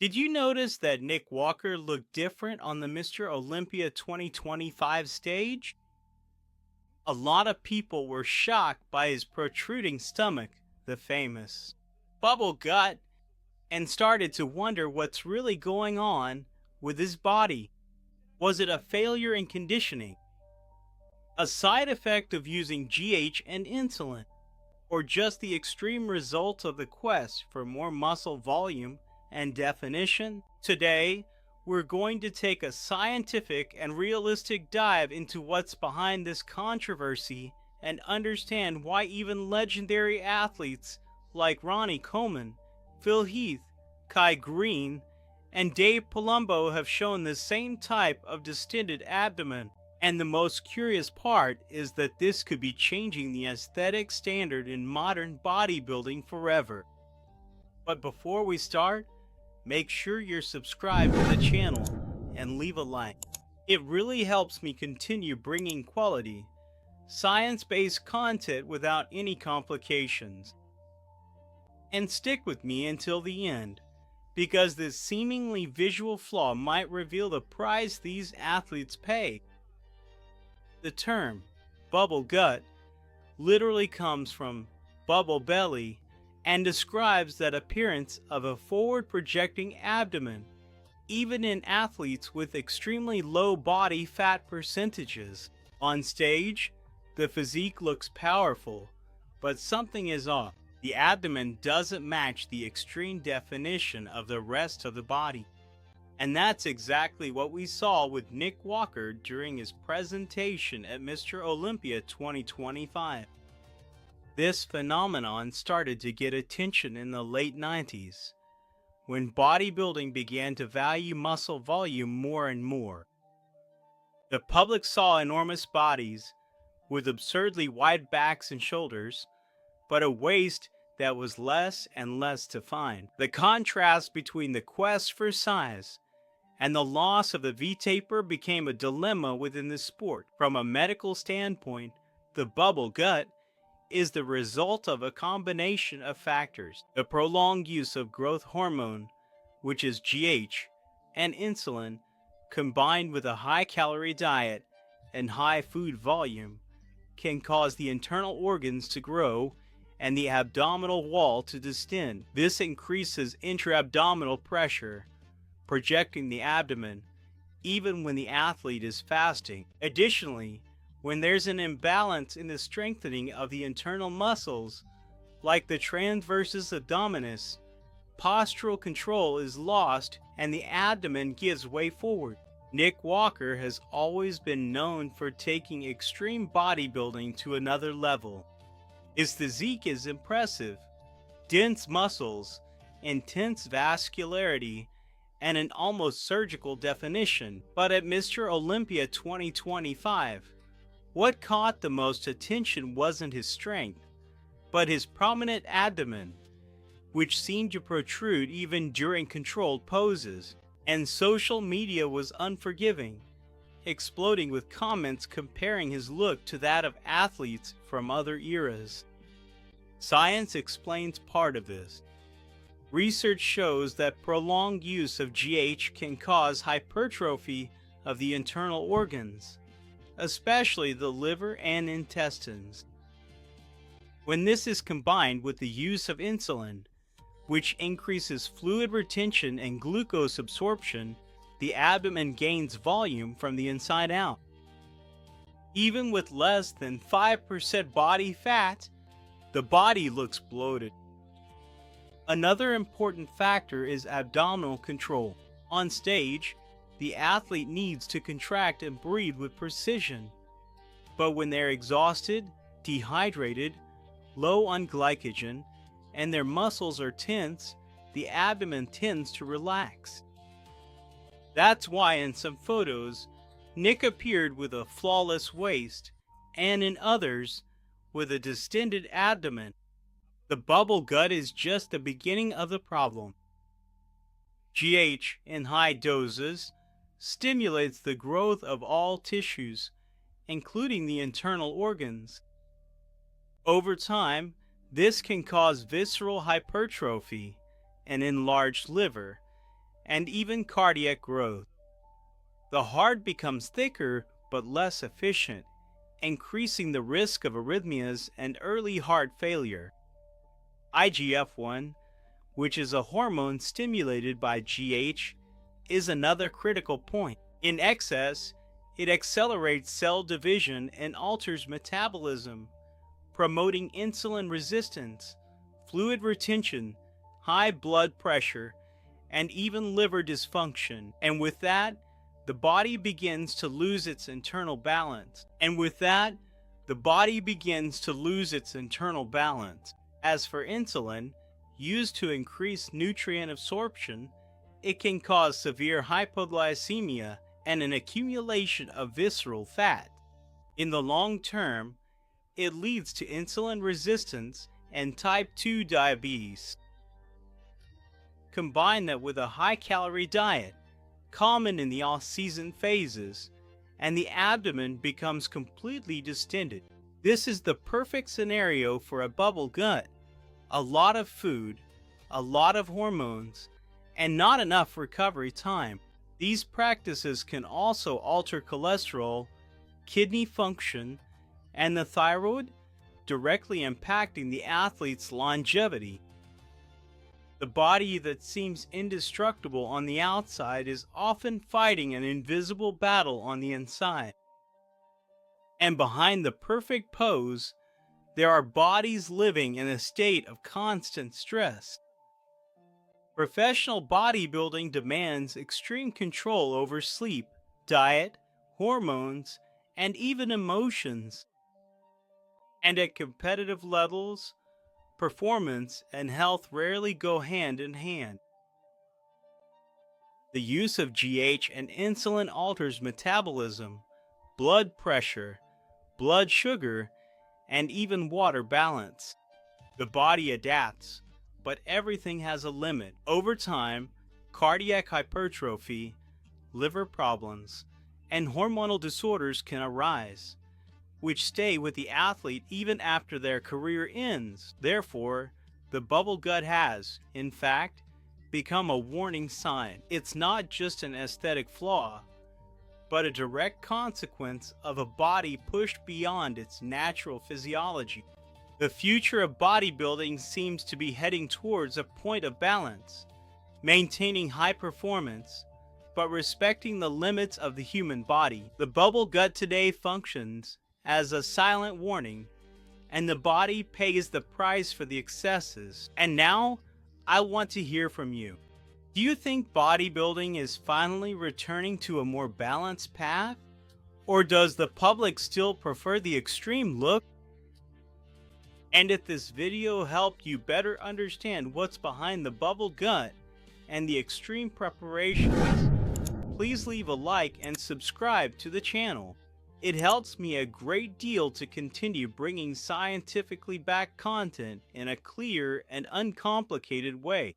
Did you notice that Nick Walker looked different on the Mr. Olympia 2025 stage? A lot of people were shocked by his protruding stomach, the famous bubble gut, and started to wonder what's really going on with his body. Was it a failure in conditioning, a side effect of using GH and insulin, or just the extreme result of the quest for more muscle volume and definition? Today, we're going to take a scientific and realistic dive into what's behind this controversy and understand why even legendary athletes like Ronnie Coleman, Phil Heath, Kai Green, and Dave Palumbo have shown the same type of distended abdomen. And the most curious part is that this could be changing the aesthetic standard in modern bodybuilding forever. But before we start, make sure you're subscribed to the channel and leave a like. It really helps me continue bringing quality, science-based content without any complications. And stick with me until the end, because this seemingly visual flaw might reveal the price these athletes pay. The term bubble gut literally comes from bubble belly and describes that appearance of a forward projecting abdomen, even in athletes with extremely low body fat percentages. On stage, the physique looks powerful, but something is off. The abdomen doesn't match the extreme definition of the rest of the body. And that's exactly what we saw with Nick Walker during his presentation at Mr. Olympia 2025. This phenomenon started to get attention in the late 90s, when bodybuilding began to value muscle volume more and more. The public saw enormous bodies with absurdly wide backs and shoulders, but a waist that was less and less defined. The contrast between the quest for size and the loss of the V-taper became a dilemma within the sport. From a medical standpoint, the bubble gut is the result of a combination of factors. The prolonged use of growth hormone, which is GH, and insulin, combined with a high-calorie diet and high food volume, can cause the internal organs to grow and the abdominal wall to distend. This increases intra-abdominal pressure, projecting the abdomen, even when the athlete is fasting. Additionally, when there's an imbalance in the strengthening of the internal muscles, like the transversus abdominis, postural control is lost and the abdomen gives way forward. Nick Walker has always been known for taking extreme bodybuilding to another level. His physique is impressive: dense muscles, intense vascularity, and an almost surgical definition. But at Mr. Olympia 2025, what caught the most attention wasn't his strength, but his prominent abdomen, which seemed to protrude even during controlled poses. And social media was unforgiving, exploding with comments comparing his look to that of athletes from other eras. Science explains part of this. Research shows that prolonged use of GH can cause hypertrophy of the internal organs, especially the liver and intestines. When this is combined with the use of insulin, which increases fluid retention and glucose absorption, the abdomen gains volume from the inside out. Even with less than 5% body fat, the body looks bloated. Another important factor is abdominal control. On stage, the athlete needs to contract and breathe with precision. But when they're exhausted, dehydrated, low on glycogen, and their muscles are tense, the abdomen tends to relax. That's why in some photos, Nick appeared with a flawless waist, and in others, with a distended abdomen. The bubble gut is just the beginning of the problem. GH in high doses stimulates the growth of all tissues, including the internal organs. Over time, this can cause visceral hypertrophy, an enlarged liver, and even cardiac growth. The heart becomes thicker but less efficient, increasing the risk of arrhythmias and early heart failure. IGF-1, which is a hormone stimulated by GH, is another critical point. In excess, it accelerates cell division and alters metabolism, promoting insulin resistance, fluid retention, high blood pressure, and even liver dysfunction. And with that, the body begins to lose its internal balance. As for insulin, used to increase nutrient absorption, it can cause severe hypoglycemia and an accumulation of visceral fat. In the long term, it leads to insulin resistance and type 2 diabetes. Combine that with a high-calorie diet, common in the off-season phases, and the abdomen becomes completely distended. This is the perfect scenario for a bubble gut. A lot of food, a lot of hormones, and not enough recovery time. These practices can also alter cholesterol, kidney function, and the thyroid, directly impacting the athlete's longevity. The body that seems indestructible on the outside is often fighting an invisible battle on the inside. And behind the perfect pose, there are bodies living in a state of constant stress. Professional bodybuilding demands extreme control over sleep, diet, hormones, and even emotions. And at competitive levels, performance and health rarely go hand in hand. The use of GH and insulin alters metabolism, blood pressure, blood sugar, and even water balance. The body adapts, but everything has a limit. Over time, cardiac hypertrophy, liver problems, and hormonal disorders can arise, which stay with the athlete even after their career ends. Therefore, the bubble gut has, in fact, become a warning sign. It's not just an aesthetic flaw, but a direct consequence of a body pushed beyond its natural physiology. The future of bodybuilding seems to be heading towards a point of balance, maintaining high performance, but respecting the limits of the human body. The bubble gut today functions as a silent warning, and the body pays the price for the excesses. And now, I want to hear from you. Do you think bodybuilding is finally returning to a more balanced path? Or does the public still prefer the extreme look? And if this video helped you better understand what's behind the bubble gut and the extreme preparations, please leave a like and subscribe to the channel. It helps me a great deal to continue bringing scientifically backed content in a clear and uncomplicated way.